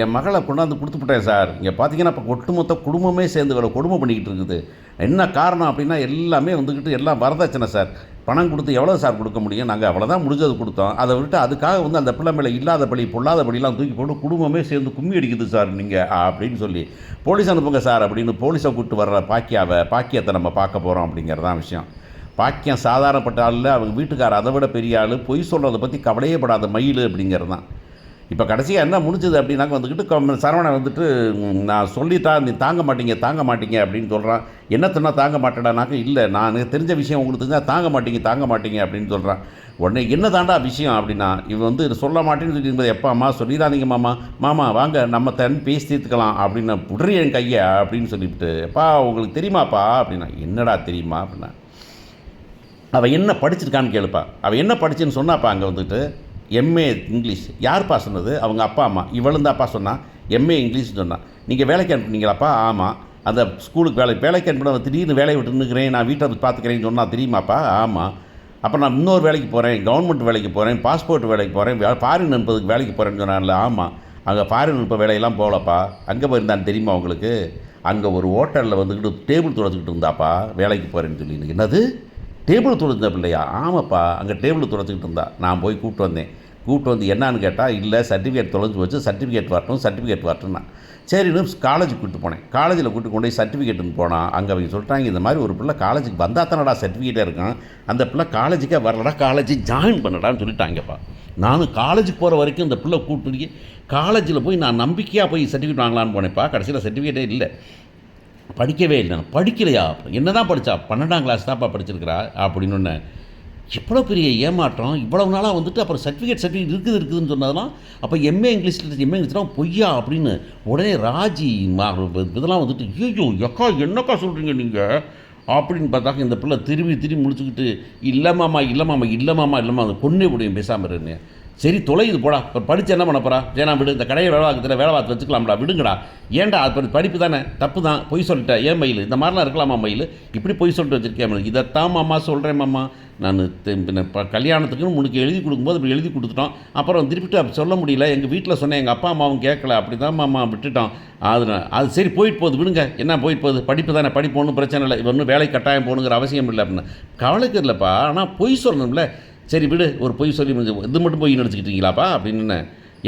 என் மகளை கொண்டாந்து கொடுத்துப்புட்டேன் சார். இங்கே பார்த்தீங்கன்னா இப்போ ஒட்டுமொத்த குடும்பமே சேர்ந்து வேலை கொடுமை பண்ணிக்கிட்டு இருக்குது. என்ன காரணம் அப்படின்னா எல்லாமே வந்துக்கிட்டு எல்லாம் வரதட்சணை சார். பணம் கொடுத்து எவ்வளோ சார் கொடுக்க முடியும்? நாங்கள் அவ்வளோதான் முடிஞ்சது கொடுத்தோம். அதை விட்டு அதுக்காக வந்து அந்த பிள்ளை மேலே இல்லாத பழி பொல்லாத படிலாம் தூக்கி போட்டு குடும்பமே சேர்ந்து கும்மி அடிக்குது சார் நீங்கள் அப்படின்னு சொல்லி போலீஸ் அனுப்புங்க சார் அப்படின்னு போலீஸை கூப்பிட்டு வர்ற பாக்கியத்தை நம்ம பார்க்க போகிறோம் அப்படிங்கிறதான் விஷயம். பாக்கியம் சாதாரணப்பட்ட ஆள் இல்லை, அவங்க வீட்டுக்காரர் அதை விட பெரிய ஆள். பொய் சொல்கிறத பற்றி கவலையே படாத மயில் அப்படிங்கிறது தான். இப்போ கடைசியாக என்ன முடிஞ்சது அப்படின்னாக்க வந்துக்கிட்டு சரவணன் வந்துட்டு நான் சொல்லிட்டா நீ தாங்க மாட்டீங்க அப்படின்னு சொல்கிறான். என்னத்தனா தாங்க மாட்டேடானாக்க இல்லை நான் தெரிஞ்ச விஷயம் உங்களுக்கு தெரிஞ்சால் தாங்க மாட்டீங்க அப்படின்னு சொல்கிறான். உடனே என்ன தாண்டா விஷயம் அப்படின்னா இவன் வந்து சொல்ல மாட்டேன்னு சொல்லியிருந்தது எப்போ அம்மா சொல்லிடாதீங்க மாமா வாங்க நம்ம பேசி தீர்த்துக்கலாம் அப்படின்னு புடுறி என் கையை அப்படின்னு சொல்லிவிட்டு எப்பா உங்களுக்கு தெரியுமாப்பா அப்படின்னா என்னடா தெரியுமா அப்படின்னா அவள் என்ன படிச்சிருக்கான்னு கேளுப்பா. அவள் என்ன படிச்சுன்னு சொன்னாப்பா அங்கே வந்துட்டு எம்ஏ இங்கிலீஷ். யார்ப்பா சொன்னது? அவங்க அப்பா அம்மா. இவளும் தான்ப்பா சொன்னான் எம்ஏ இங்கிலீஷ்னு சொன்னான். நீங்கள் வேலைக்கு அனுப்புனீங்களாப்பா? ஆமாம். அந்த ஸ்கூலுக்கு வேலைக்கு அனுப்பின திடீர்னு வேலையை விட்டு நிற்கிறேன், நான் வீட்டை பார்த்துக்கிறேன்னு சொன்னால் தெரியுமாப்பா? ஆமாம். அப்போ நான் இன்னொரு வேலைக்கு போகிறேன், கவர்மெண்ட் வேலைக்கு போகிறேன், பாஸ்போர்ட் வேலைக்கு போகிறேன், ஃபாரின் அனுப்புறதுக்கு வேலைக்கு போகிறேன்னு சொன்னான்ல. ஆமாம். அங்கே ஃபாரின் அனுப்ப வேலையெல்லாம் போகலப்பா. அங்கே போயிருந்தான்னு தெரியுமா உங்களுக்கு? அங்கே ஒரு ஹோட்டலில் வந்துக்கிட்டு டேபிள் துடைச்சிக்கிட்டு இருந்தாப்பா வேலைக்கு போகிறேன்னு சொல்லி. என்னது டேபிள் துடைச்ச பிள்ளையா? ஆமாப்பா, அங்கே டேபிள் துடைச்சிக்கிட்டு இருந்தா. நான் போய் கூப்பிட்டு வந்து என்னான்னு கேட்டால் இல்லை சர்டிஃபிகேட் தொலைஞ்சி வச்சு சர்டிஃபிகேட் வரட்டும்னா சரின்னு காலேஜுக்கு கூப்பிட்டு போனேன். காலேஜில் கூப்பிட்டு கொண்டு போய் சர்டிஃபிகேட்டுன்னு போனால் அங்கே அவங்க சொல்லிட்டாங்க இந்த மாதிரி ஒரு பிள்ளை காலேஜுக்கு வந்தால் தானடா சர்டிஃபிகேட்டே இருக்கும், அந்த பிள்ளை காலேஜுக்கே வரலடா, காலேஜ் ஜாயின் பண்ணடான்னு சொல்லிட்டாங்கப்பா. நானும் காலேஜுக்கு போகிற வரைக்கும் இந்த பிள்ளை கூப்பிட்டு காலேஜில் போய் நான் நம்பிக்கையாக போய் சர்டிஃபிகேட் வாங்கலான்னு போனேன்ப்பா. கடைசியில் சர்டிஃபிகேட்டே இல்லை, படிக்கவே இல்லை. படிக்கலையா? என்ன தான் படித்தா? 12ஆம் கிளாஸ் தான்ப்பா படிச்சிருக்கிறா அப்படின்னு ஒன்று. எவ்வளோ பெரிய ஏமாற்றம்! இவ்வளவு நாளாக வந்துட்டு அப்புறம் சர்டிஃபிகேட் இருக்குதுன்னு சொன்னதெல்லாம் அப்போ எம்ஏ இங்கிலீஷ்லாம் பொய்யா அப்படின்னு உடனே ராஜி இதெல்லாம் வந்துட்டு ஐயோ எக்கா என்னக்கா சொல்கிறீங்க நீங்கள் அப்படின்னு பார்த்தாக்க இந்த பிள்ளை திரும்பி முடிச்சுக்கிட்டு இல்லைம்மாமா அந்த பொண்ணே முடியும் பேசாமல் இருன்னு. சரி தொலையுது போடா, இப்போ படித்து என்ன பண்ண போகிறா? ஏன்னா விடு, இந்த கடையை வேலை பார்த்து வச்சுக்கலாம்டா, விடுங்கடா. ஏன்டா அது படிப்பு தானே, தப்பு தான், பொய் சொல்லிட்டேன். ஏன் மயில் இந்த மாதிரிலாம் இருக்கலாமா மயில்? இப்படி பொய் சொல்லிட்டு வச்சுருக்கேன். இதைத்தான் மாமா சொல்கிறேன் மாமா, நான் கல்யாணத்துக்குன்னு உனக்கு எழுதி கொடுக்கும்போது இப்படி எழுதி கொடுத்துட்டோம். அப்புறம் திருப்பிட்டு அப்படி சொல்ல முடியல, எங்கள் வீட்டில் சொன்னேன், எங்கள் அப்பா அம்மாவும் கேட்கல, அப்படி தான் மாமா விட்டுட்டோம். அது சரி போயிட்டு போகுது, விடுங்க. என்ன போயிட்டு போகுது, படிப்பு தானே, படிப்பு ஒன்றும் பிரச்சனை இல்லை, இது ஒன்றும் வேலை கட்டாயம் போகணுங்கிற அவசியம் இல்லை அப்படின்னு கவலைக்கு இல்லைப்பா. ஆனால் பொய் சொல்லணும்ல. சரி விடு, ஒரு பொய் சொல்லி இது மட்டும் பொய் நடிச்சுக்கிட்டீங்களாப்பா அப்படின்னு.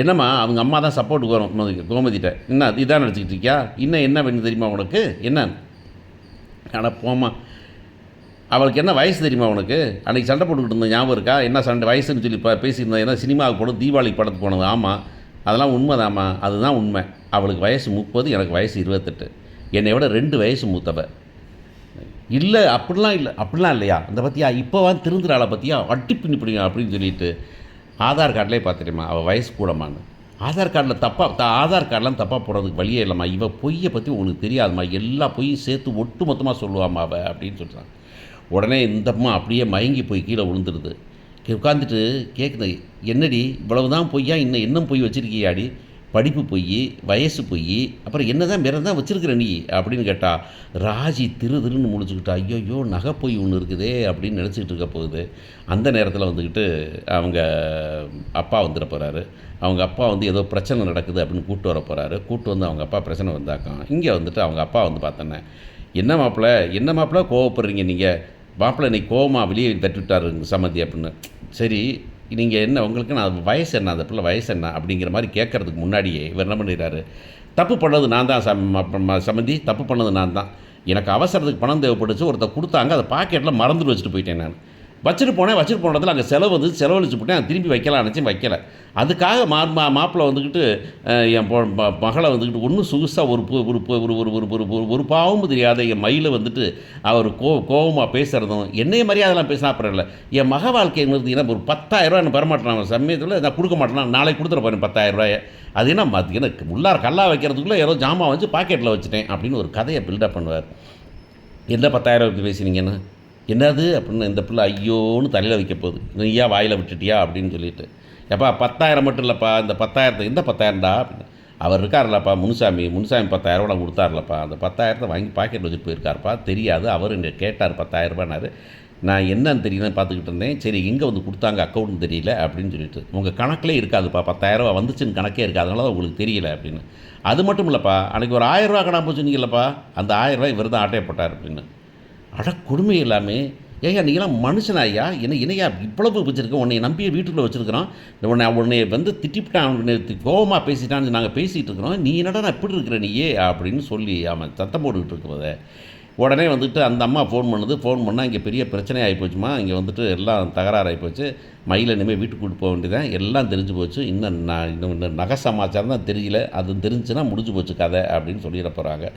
என்னம்மா அவங்க அம்மா தான் சப்போர்ட்டுக்கு வரும் கோமதிட்ட. என்ன இதான் நடிச்சுக்கிட்டு இருக்கியா? இன்னும் என்ன வேணும் தெரியுமா உனக்கு? என்ன ஆனால் போமா, அவளுக்கு என்ன வயசு தெரியுமா உனக்கு? அன்றைக்கி சண்டை போட்டுக்கிட்டு இருந்தோம், ஞாபகம் இருக்கா? என்ன சண்டை வயசுன்னு சொல்லி பேசியிருந்தேன். ஏன்னா சினிமாவுக்கு போனது, தீபாவளிக்கு படத்துக்கு போனது. ஆமாம், அதெல்லாம் உண்மைதாம்மா, அதுதான் உண்மை. அவளுக்கு வயசு 30, எனக்கு வயசு 28. என்னை விட 2 வயசு மூத்தவ. இல்லை அப்படிலாம் இல்லையா? அந்த பற்றியா இப்போ திருந்துறாளை பற்றியா அட்டி பின்னி பிடிங்க அப்படின்னு சொல்லிட்டு ஆதார் கார்டிலே பார்த்துட்டேம்மா அவள் வயசு கூடமான்னு. ஆதார் கார்டெலாம் தப்பாக போடுறதுக்கு வழியே இல்லைம்மா. இவள் பொய்யை பற்றி உங்களுக்கு தெரியாதும்மா, எல்லா பொய்யும் சேர்த்து ஒட்டு மொத்தமாக சொல்லுவாம்மா அவள் அப்படின்னு சொல்கிறான். உடனே இந்தம்மா அப்படியே மயங்கி போய் கீழே விழுந்துடுது. உட்காந்துட்டு கேட்குது, என்னடி இவ்வளவு தான் பொய்யா, இன்னும் பொய் வச்சுருக்கியாடி? படிப்பு பொய், வயசு பொய், அப்புறம் என்ன தான் வேறு தான் வச்சுருக்கிற நீ அப்படின்னு கேட்டால் ராஜி திருன்னு முடிச்சுக்கிட்டா. ஐயோ நகை பொய் ஒன்று இருக்குதே அப்படின்னு நினச்சிக்கிட்டு இருக்க போகுது. அந்த நேரத்தில் வந்துக்கிட்டு அவங்க அப்பா வந்துட போகிறாரு. அவங்க அப்பா ஏதோ பிரச்சனை நடக்குது அப்படின்னு கூப்பிட்டு வர போகிறாரு. கூப்பிட்டு வந்து அவங்க அப்பா பிரச்சனை வந்தாக்கான். இங்கே வந்துட்டு அவங்க அப்பா பார்த்தோன்னே, என்ன மாப்பிள்ளை கோவப்படுறீங்க நீங்கள்? மாப்பிள்ளை இன்னைக்கு கோவமாக வெளியே தட்டி விட்டாரு சம்மந்தி அப்படின்னு. சரி நீங்கள் என்ன, உங்களுக்கு நான் வயசு என்ன, அந்த பிள்ளை வயசு என்ன அப்படிங்கிற மாதிரி கேட்குறதுக்கு முன்னாடியே இவர் என்ன பண்ணிடுறாரு, தப்பு பண்ணது நான் தான் சம்மந்தி, தப்பு பண்ணது நான் தான். எனக்கு அவசரத்துக்கு பணம் தேவைப்பட்டுச்சு, ஒருத்தர் கொடுத்தாங்க, அதை பாக்கெட்டில் மறந்துட்டு வச்சுட்டு போயிட்டேன். நான் வச்சுட்டு போனதில் அங்கே செலவழிச்சு போட்டேன். திரும்பி வைக்கலாம் நினச்சி வைக்கலை. அதுக்காக மாப்பிள்ளை வந்துக்கிட்டு என் மகளை வந்துக்கிட்டு ஒன்றும் சொகுசாக ஒரு பாவமும் தெரியாத என் மயிலை வந்துட்டு அவர் கோபமாக பேசுகிறதும் என்னைய மரியாதைலாம் பேசினா அப்புறம் இல்லை. என் மக வாழ்க்கைங்கிறது என்ன, ஒரு 10,000 ரூபா என்ன பெறமாட்டேன் சமயத்தில், நான் கொடுக்க மாட்டேன்னா நாளைக்கு கொடுத்துட போகிறேன் 10,000 ரூபாயை. அது என்ன எனக்கு உள்ளார கல்லா வைக்கிறதுக்குள்ளே ஏதோ ஜாமான் வச்சு பாக்கெட்டில் வச்சுட்டேன் அப்படின்னு ஒரு கதையை பில்டப் பண்ணுவார். என்ன 10,000 ரூபாய்க்கு பேசினீங்கன்னு, என்னது அப்படின்னு இந்த பிள்ளை ஐயோன்னு தலையில் வைக்க போகுது. நீயா வாயில் விட்டுட்டியா அப்படின்னு சொல்லிட்டு, எப்பா 10,000 மட்டும் இல்லைப்பா, இந்த 10,000 இந்த 10,000டா அப்படின்னு. அவர் இருக்கார்லப்பா முனுசாமி 10,000 ரூபா கொடுத்தார்லப்பா, அந்த 10,000 வாங்கி பாக்கெட்டில் வச்சுட்டு போயிருக்காருப்பா, தெரியாது. அவர் என்ன கேட்டார் 10,000 ரூபானாரு. நான் என்னன்னு தெரியலன்னு பார்த்துக்கிட்டு இருந்தேன். சரி எங்கே வந்து கொடுத்தாங்க அக்கௌண்ட்னு தெரியல அப்படின்னு சொல்லிட்டு. உங்கள் கணக்கிலே இருக்காதுப்பா, 10,000 வந்துச்சுன்னு கணக்கே இருக்காது, அதனால தான் உங்களுக்கு தெரியல அப்படின்னு. அது மட்டும் இல்லைப்பா, அன்றைக்கி ஒரு ரூ. 1000 காணாம போச்சுன்னீங்கல்லப்பா, அந்த ரூ. 1000 இவர் தான் ஆட்டைய போட்டார் அப்படின்னு. அட கொடுமை எல்லாமே. ஏய்யா நீங்களாம் மனுஷனா ஐயா? என்னையா இவ்வளவு வச்சுருக்கோம், உன்னை நம்பியே வீட்டுக்குள்ளே வச்சுருக்கிறோம், உன்னை வந்து திட்டிவிட்டான், கோபமாக பேசிட்டான்னு நாங்கள் பேசிகிட்டு இருக்கிறோம், நீ என்னடா நான் இப்படி இருக்கிற நீயே அப்படின்னு சொல்லி அவன் சத்தம் போட்டுக்கிட்டு இருக்கிறத உடனே வந்துட்டு அந்த அம்மா ஃபோன் பண்ணுது. ஃபோன் பண்ணால் இங்கே பெரிய பிரச்சனை ஆகி போச்சுமா, இங்கே வந்துட்டு எல்லாம் தகராறு ஆகி போச்சு, மயிலை இனிமேல் வீட்டுக்கு கூட்டு போக வேண்டியதான், எல்லாம் தெரிஞ்சு போச்சு, இன்னும் நகை சமாச்சாரம் தான் தெரியல, அது தெரிஞ்சுன்னா முடிஞ்சு போச்சு கதை அப்படின்னு சொல்லிட போகிறாங்க.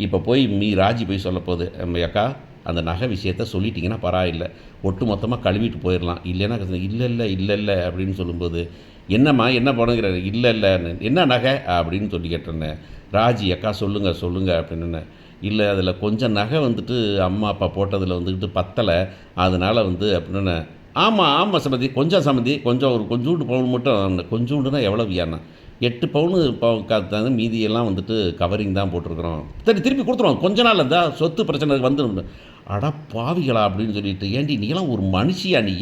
இப்போ போய் ராஜி போய் சொல்ல போகுது, அக்கா அந்த நகை விஷயத்த சொல்லிட்டிங்கன்னா பரவாயில்லை, ஒட்டு மொத்தமாக கழுவிட்டு போயிடலாம், இல்லைன்னா இல்லை அப்படின்னு சொல்லும்போது, என்னம்மா என்ன பண்ணுங்கிறாரு, இல்லை என்ன நகை அப்படின்னு சொல்லி கேட்டேன்னு. ராஜி அக்கா சொல்லுங்கள் அப்படின்னு. இல்லை அதில் கொஞ்சம் நகை வந்துட்டு அம்மா அப்பா போட்டதில் வந்துக்கிட்டு பத்தலை, அதனால் வந்து அப்படின்னு. ஆமாம் சம்மந்தி, கொஞ்சம் ஒரு கொஞ்சோண்டு பவுன் மட்டும். கொஞ்சோண்டுனா எவ்வளவு ஏன்னா 8 பவுனு மீதியெல்லாம் வந்துட்டு கவரிங் தான் போட்டிருக்கிறோம், சரி திருப்பி கொடுத்துருவோம், கொஞ்ச நாள் இருந்தால் சொத்து பிரச்சனை வந்து. அட பாவிகளா அப்படின்னு சொல்லிட்டு, ஏண்டி நீலாம் ஒரு மனுஷியா, நீ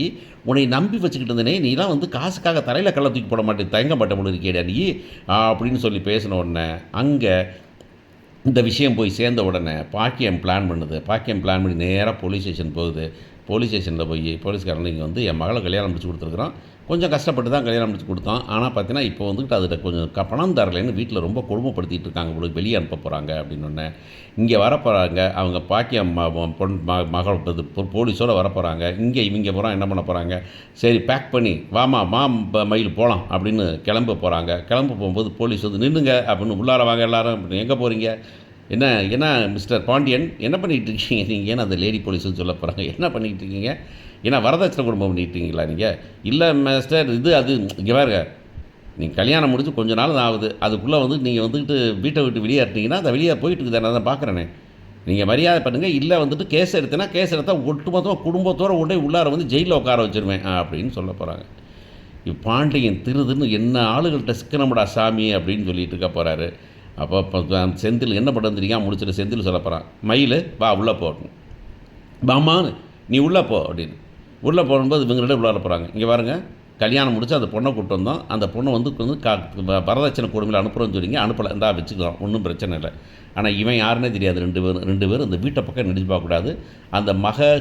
உன்னை நம்பி வச்சுக்கிட்டு இருந்தனே, நீலாம் வந்து காசுக்காக தலையில் கள்ள தூக்கி போட மாட்டேன், தயங்க மாட்டேன் போல இருக்கேடா நீ அப்படின்னு சொல்லி பேசின உடனே அங்கே இந்த விஷயம் போய் சேர்ந்த உடனே பாக்கியம் பிளான் பண்ணி நேராக போலீஸ் ஸ்டேஷன் போகுது. போலீஸ் ஸ்டேஷனில் போய் போலீஸ்காரன் இங்கே வந்து என் மகளை கல்யாணம் முடிச்சு கொடுத்துருக்குறோம், கொஞ்சம் கஷ்டப்பட்டு தான் கல்யாணம் முடிச்சு கொடுத்தோம், ஆனால் பார்த்தீங்கன்னா இப்போ வந்துட்டு அதில் கொஞ்சம் பணம் தரலைன்னு வீட்டில் ரொம்ப கொடுமைப்படுத்திட்டு இருக்காங்க, உங்களுக்கு வெளியே அனுப்ப போகிறாங்க அப்படின்னு. இங்கே வரப்போகிறாங்க அவங்க பாக்கியம் மகள் போலீஸோடு வரப்போகிறாங்க. இங்கே இவங்க போகிறான் என்ன பண்ண போகிறாங்க, சரி பேக் பண்ணி வாமா மயில் போகலாம் அப்படின்னு கிளம்ப போகும்போது போலீஸ் வந்து நின்றுங்க அப்படின்னு, உள்ளார வாங்க எல்லாரும் அப்படின்னு. எங்கே போகிறீங்க, என்ன மிஸ்டர் பாண்டியன் என்ன பண்ணிகிட்டு இருக்கீங்க நீங்கள், ஏன்னா அந்த லேடி போலீஸ்னு சொல்ல போகிறாங்க, என்ன பண்ணிகிட்டு இருக்கீங்க, ஏன்னா வரதட்சணை குடும்பம் பண்ணிகிட்டு இருக்கீங்களா நீங்கள், இல்லை மிஸ்டர் அது இங்கே பாருங்க, நீங்கள் கல்யாணம் முடிஞ்சு கொஞ்ச நாள் தான் ஆகுது, அதுக்குள்ளே வந்து நீங்கள் வந்துக்கிட்டு வீட்டை விட்டு வெளியேறிட்டீங்கன்னா அந்த வெளியே போயிட்டு இருக்குது, நான் தான் பார்க்குறேனே, நீங்கள் மரியாதை பண்ணுங்கள், இல்லை வந்துட்டு கேஸ் எடுத்தால் ஒட்டுமொத்தமாக குடும்பத்தோடு கொண்டே உள்ளார வந்து ஜெயிலில் உட்கார வச்சுருவேன் அப்படின்னு சொல்ல போகிறாங்க. பாண்டியன் திருதுன்னு என்ன ஆளுகள்கிட்ட சிக்கனமுடா சாமி அப்படின்னு சொல்லிட்டு இருக்க போகிறாரு. அப்போ செந்தில் என்ன பண்ணுறது தெரியாமல் முடிச்சுட்டு செந்தில் சொல்ல போகிறான், மயில் வா உள்ளே போகணும், பாமான்னு நீ உள்ளே போ அப்படின்னு. உள்ளே போகும்போது இவங்கள்ட்ட உள்ளார போகிறாங்க. இங்கே பாருங்கள், கல்யாணம் முடிச்சு அந்த பொண்ணை கூப்பிட்டு வந்தோம், அந்த பொண்ணை வந்து வரதட்சணை கொடுமையில் அனுப்புகிறோன்னு சொல்லிங்க, அனுப்பலை, இருந்தா வச்சுக்கலாம், ஒன்றும் பிரச்சனை இல்லை. ஆனால் இவன் யாருன்னே தெரியாது, ரெண்டு பேரும் இந்த வீட்டை பக்கம் நினைச்சு பார்க்கக்கூடாது, அந்த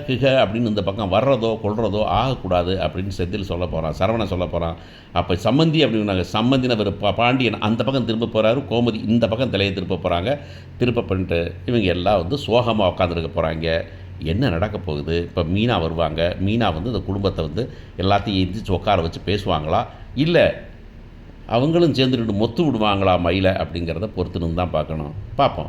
கிக அப்படின்னு இந்த பக்கம் வர்றதோ கொள்றதோ ஆகக்கூடாது அப்படின்னு செந்தில் சொல்ல போகிறான், சரவணன் சொல்ல போகிறான். அப்போ சம்மந்தி அப்படின்னாங்க, சம்மந்தின ஒரு பாண்டியன் அந்த பக்கம் திரும்ப போகிறாரு, கோமதி இந்த பக்கம் தலையை திருப்ப போகிறாங்க. திருப்ப பண்ணிட்டு இவங்க எல்லாம் வந்து சோகமாக உட்காந்துருக்க போகிறாங்க. என்ன நடக்க போகுது, இப்போ மீனா வருவாங்க, மீனா வந்து இந்த குடும்பத்தை வந்து எல்லாத்தையும் எந்திரிச்சு உட்கார வச்சு பேசுவாங்களா, இல்லை அவங்களும் சேர்ந்துட்டு மொத்து விடுவாங்களா மயிலை அப்படிங்கிறத பொறுத்துன்னு தான் பார்க்கணும். பார்ப்போம்.